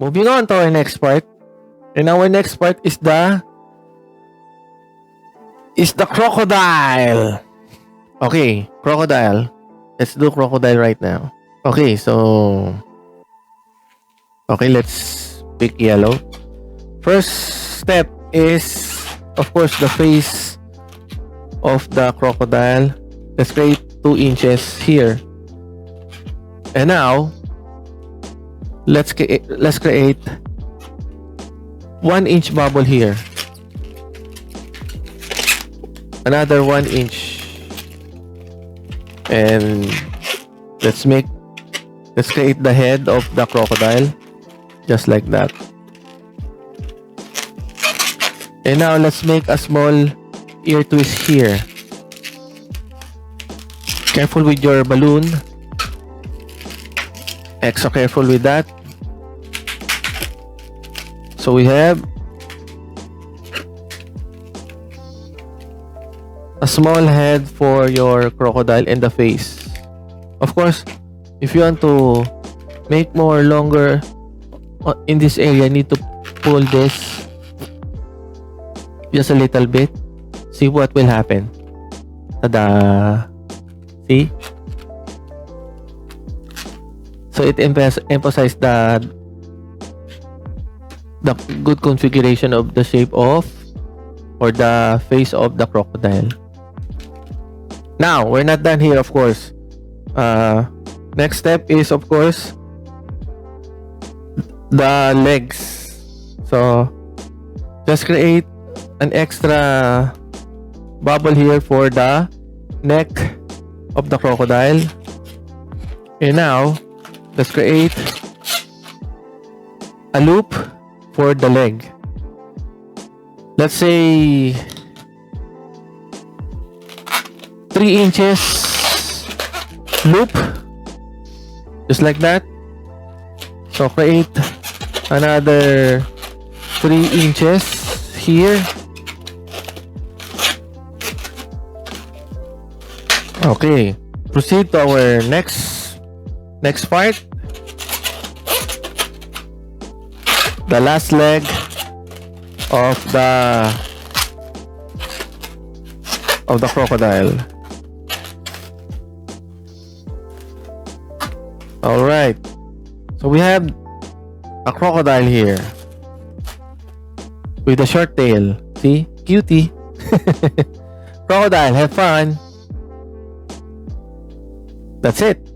moving on to our next part. And our next part is the crocodile. Okay, crocodile. Let's do crocodile right now. Okay, so let's pick yellow. First step is, of course, the face of the crocodile. Let's create 2 inches here. And now, let's create 1 inch bubble here. Another 1 inch. And let's create the head of the crocodile. Just like that. And now let's make a small ear twist here. Careful with your balloon. Extra careful with that. So we have a small head for your crocodile and the face. Of course, if you want to make more longer in this area, you need to pull this just a little bit. See what will happen. Tada! See? So it emphasizes the good configuration of the shape of, or the face of the crocodile. Now, we're not done here, of course. Next step is, of course, the legs. So just create an extra bubble here for the neck of the crocodile. And now let's create a loop for the leg. Let's say 3 inches loop, just like that. So create another 3 inches here. Okay, proceed to our next part. The last leg of the crocodile. All right. So we have a crocodile here with a short tail. See? Cutie. Crocodile, have fun. That's it.